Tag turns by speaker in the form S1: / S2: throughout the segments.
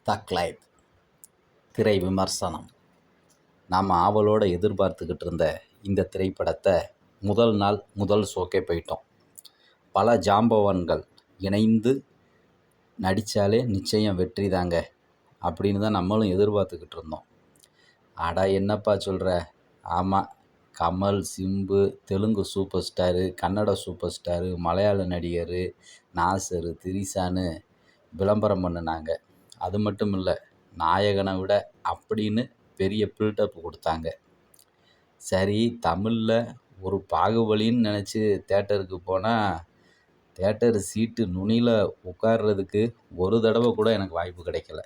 S1: தக் லைஃப் திரை விமர்சனம். நாம் ஆவலோடு எதிர்பார்த்துக்கிட்டு இருந்த இந்த திரைப்படத்தை முதல் நாள் முதல் ஷோக்கே போயிட்டோம். பல ஜாம்பவான்கள் இணைந்து நடித்தாலே நிச்சயம் வெற்றி தாங்க அப்படின்னு தான் நம்மளும் எதிர்பார்த்துக்கிட்டு இருந்தோம். அடா என்னப்பா சொல்கிற? ஆமாம், Kamal, Simbu, Telugu super star, Kannada super star, மலையாள நடிகர் நாசர், திரிசான்னு விளம்பரம் பண்ணினாங்க. அது மட்டும் இல்லை, நாயகனை விட அப்படின்னு பெரிய பில்டப் கொடுத்தாங்க. சரி, தமிழில் ஒரு பாகுபலின்னு நினச்சி தேட்டருக்கு போனால் தேட்டர் சீட்டு நுனியில் உட்கார்றதுக்கு ஒரு தடவை கூட எனக்கு வாய்ப்பு கிடைக்கல.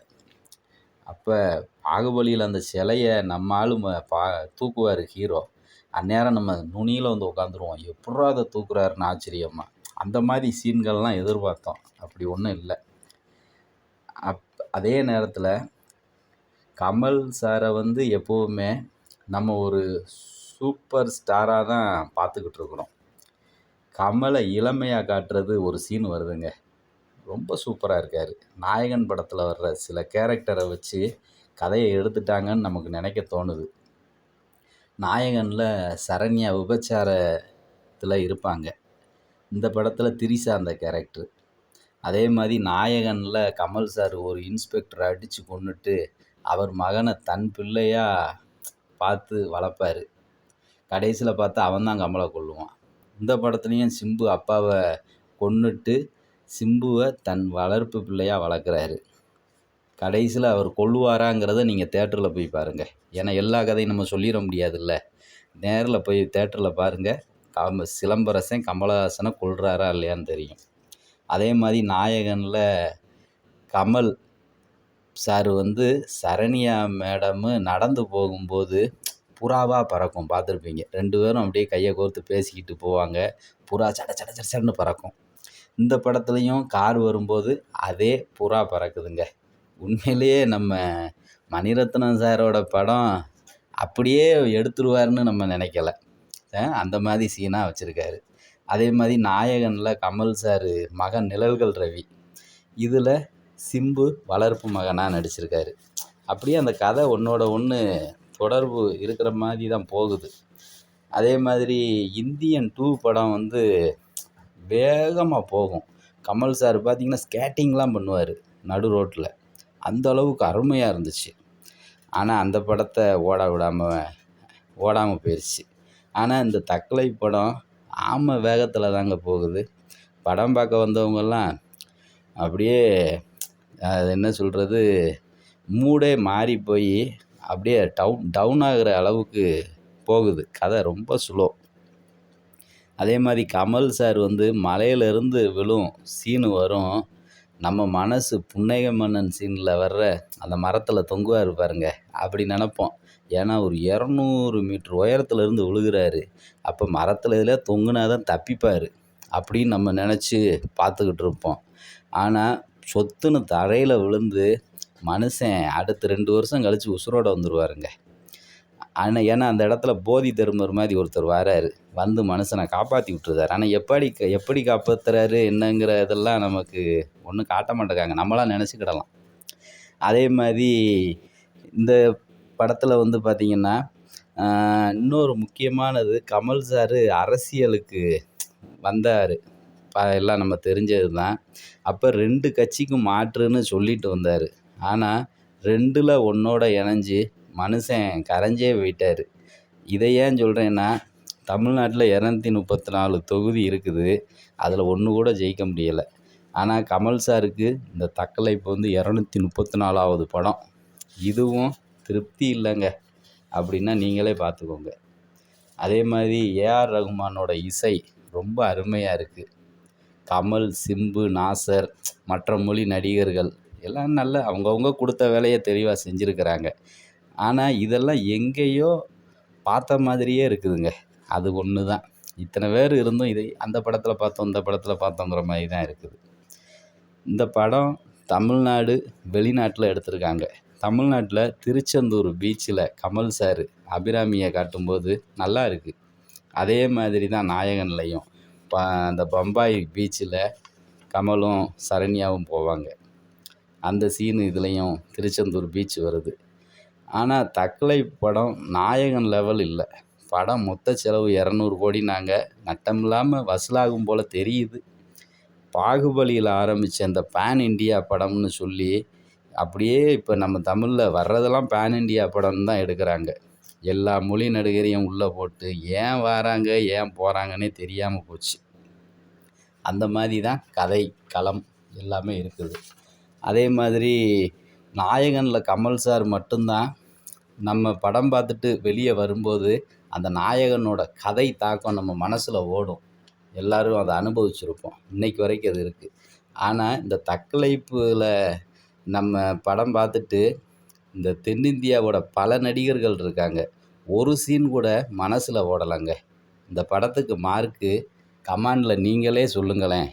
S1: அப்போ பாகுபலியில் அந்த சிலையை நம்ம ஆளு தூக்குவார் ஹீரோ. அந்நேரம் நம்ம நுனியில் வந்து உட்காந்துருவோம். எப்படா அதை தூக்குறாருன்னு ஆச்சரியமா. அந்த மாதிரி சீன்கள்லாம் எதிர்பார்த்தோம். அப்படி ஒன்றும் இல்லை. அதே நேரத்தில் கமல் சாரை வந்து எப்போவுமே நம்ம ஒரு சூப்பர் ஸ்டாராக தான் பார்த்துக்கிட்டு இருக்கிறோம். கமலை இளமையாக காட்டுறது ஒரு சீன் வருதுங்க, ரொம்ப சூப்பராக இருக்கார். நாயகன் படத்தில் வர்ற சில கேரக்டரை வச்சு கதையை எடுத்துட்டாங்கன்னு நமக்கு நினைக்க தோணுது. நாயகனில் சரண்யா விபச்சாரத்தில் இருப்பாங்க. இந்த படத்தில் திரிசா அந்த கேரக்டர். அதே மாதிரி நாயகனில் கமல் சார் ஒரு இன்ஸ்பெக்டரை அடித்து கொன்னுட்டு அவர் மகனை தன் பிள்ளையாக பார்த்து வளர்ப்பார். கடைசியில் பார்த்தா அவன் தான் கமலை கொல்லுவான். இந்த படத்துலேயும் சிம்பு அப்பாவை கொன்னுட்டு சிம்புவை தன் வளர்ப்பு பிள்ளையாக வளர்க்குறாரு. கடைசியில் அவர் கொல்லுவாராங்கிறத நீங்கள் தேட்டரில் போய் பாருங்கள். ஏன்னா எல்லா கதையும் நம்ம சொல்லிட முடியாதுல்ல. நேரில் போய் தேட்டரில் பாருங்கள். சிலம்பரசன் கமலஹாசனை கொல்றாரா இல்லையான்னு தெரியும். அதே மாதிரி நாயகனில் கமல் சார் வந்து சரண்யா மேடமு நடந்து போகும்போது புறாவாக பறக்கும், பார்த்துருப்பீங்க. 2 பேரும் அப்படியே கையை கோர்த்து பேசிக்கிட்டு போவாங்க. புறா சட சட சடன்னு பறக்கும். இந்த படத்துலையும் கார் வரும்போது அதே புறா பறக்குதுங்க. உண்மையிலேயே நம்ம மணிரத்னம் சாரோட படம் அப்படியே எடுத்துருவாருன்னு நம்ம நினைக்கல. அந்த மாதிரி சீனாக வச்சுருக்காரு. அதே மாதிரி நாயகனில் கமல் சார் மகன் நிழல்கள் ரவி, இதில் சிம்பு வளர்ப்பு மகனாக நடிச்சிருக்காரு. அப்படியே அந்த கதை ஒன்றோட ஒன்று தொடர்பு இருக்கிற மாதிரி தான் போகுது. அதே மாதிரி இந்தியன் 2 படம் வந்து வேகமாக போகும். கமல் சார் பார்த்திங்கன்னா ஸ்கேட்டிங்லாம் பண்ணுவார் நடு ரோட்டில். அந்த அளவுக்கு அருமையாக இருந்துச்சு. ஆனால் அந்த படத்தை ஓடாமல் போயிடுச்சு. ஆனால் இந்த தக்கலை படம் ஆமை வேகத்தில் தாங்க போகுது. படம் பார்க்க வந்தவங்கெல்லாம் அப்படியே அது என்ன சொல்கிறது, மூடே மாறி போய் அப்படியே டவுன் ஆகிற அளவுக்கு போகுது. கதை ரொம்ப ஸ்லோ. அதே மாதிரி கமல் சார் வந்து மலையிலேருந்து விழும் சீனு வரும். நம்ம மனசு புன்னகை மன்னன் சீனில் வர்ற அந்த மரத்தில் தொங்குவார் பாருங்க, அப்படி நினப்போம். ஏன்னா ஒரு 200 மீட்டர் உயரத்துலேருந்து விழுகிறாரு. அப்போ மரத்தில் இதில் தொங்குனா தான் தப்பிப்பார் அப்படின்னு நம்ம நினச்சி பார்த்துக்கிட்டு இருப்போம். ஆனால் சொத்துன்னு தரையில் விழுந்து மனுஷன் அடுத்த 2 வருஷம் கழித்து உசுரோடு வந்துடுவாருங்க. ஆனால் ஏன்னா அந்த இடத்துல போதி தர்மர் மாதிரி ஒருத்தர் வராரு, வந்து மனுஷனை காப்பாற்றி விட்டுருதாரு. ஆனால் எப்படி காப்பாற்றுறாரு என்னங்கிற இதெல்லாம் நமக்கு ஒன்றும் காட்ட மாட்டேங்காங்க, நம்மளாம் நினச்சிக்கிடலாம். அதே மாதிரி இந்த படத்தில் வந்து பார்த்திங்கன்னா இன்னொரு முக்கியமானது, கமல் சார் அரசியலுக்கு வந்தார். எல்லாம் நம்ம தெரிஞ்சது தான். அப்போ 2 கட்சிக்கும் மாற்றுன்னு சொல்லிட்டு வந்தார். ஆனால் 2ல் ஒன்றோட இணைஞ்சி மனுஷன் கரைஞ்சே போயிட்டார். இதை ஏன் சொல்கிறேன்னா, தமிழ்நாட்டில் 234 தொகுதி இருக்குது. அதில் ஒன்று கூட ஜெயிக்க முடியலை. ஆனால் கமல் சாருக்கு இந்த தக்கலைப்பு வந்து 234வது படம். இதுவும் திருப்தி இல்லைங்க அப்படின்னா நீங்களே பார்த்துக்கோங்க. அதே மாதிரி ஏஆர் ரகுமானோட இசை ரொம்ப அருமையாக இருக்குது. கமல், சிம்பு, நாசர், மற்ற மொழி நடிகர்கள் எல்லாம் நல்ல அவங்கவுங்க கொடுத்த வேலையை தெளிவாக செஞ்சுருக்கிறாங்க. ஆனால் இதெல்லாம் எங்கேயோ பார்த்த மாதிரியே இருக்குதுங்க. அது ஒன்று தான். இத்தனை பேர் இருந்தும் இதை அந்த படத்தில் பார்த்தோம் இந்த படத்தில் பார்த்தோங்கிற மாதிரி தான் இருக்குது. இந்த படம் தமிழ்நாடு வெளிநாட்டில் எடுத்திருக்காங்க. தமிழ்நாட்டில் திருச்செந்தூர் பீச்சில் கமல் சார் அபிராமியை காட்டும்போது நல்லா இருக்குது. அதே மாதிரி தான் நாயகன்லையும் அந்த பம்பாய் பீச்சில் கமலும் சரண்யாவும் போவாங்க. அந்த சீன் இதுலேயும் திருச்செந்தூர் பீச் வருது. ஆனால் தக்கலை படம் நாயகன் லெவல் இல்லை. படம் மொத்த செலவு 200 கோடினாங்க. நட்டமில்லாமல் வசூலாகும் போல் தெரியுது. பாகுபலியில் ஆரம்பித்த இந்த பேன் இண்டியா படம்னு சொல்லி அப்படியே இப்போ நம்ம தமிழில் வர்றதெல்லாம் பேன் இண்டியா படம்னு தான் எடுக்கிறாங்க. எல்லா மொழி நடிகரையும் உள்ளே போட்டு ஏன் வராங்க ஏன் போகிறாங்கன்னே தெரியாமல் போச்சு. அந்த மாதிரி தான் கதை களம் எல்லாமே இருக்குது. அதே மாதிரி நாயகனில் கமல் சார் மட்டும்தான் நம்ம படம் பார்த்துட்டு வெளியே வரும்போது அந்த நாயகனோட கதை தாக்கம் நம்ம மனசில் ஓடும். எல்லோரும் அதை அனுபவிச்சிருப்போம். இன்றைக்கு வரைக்கும் அது இருக்குது. ஆனால் இந்த தக்கலைப்பில் நம்ம படம் பார்த்துட்டு இந்த தென்னிந்தியாவோட பல நடிகர்கள் இருக்காங்க. ஒரு சீன் கூட மனசில் ஓடலைங்க. இந்த படத்துக்கு மார்க்கு கமெண்டில் நீங்களே சொல்லுங்களேன்.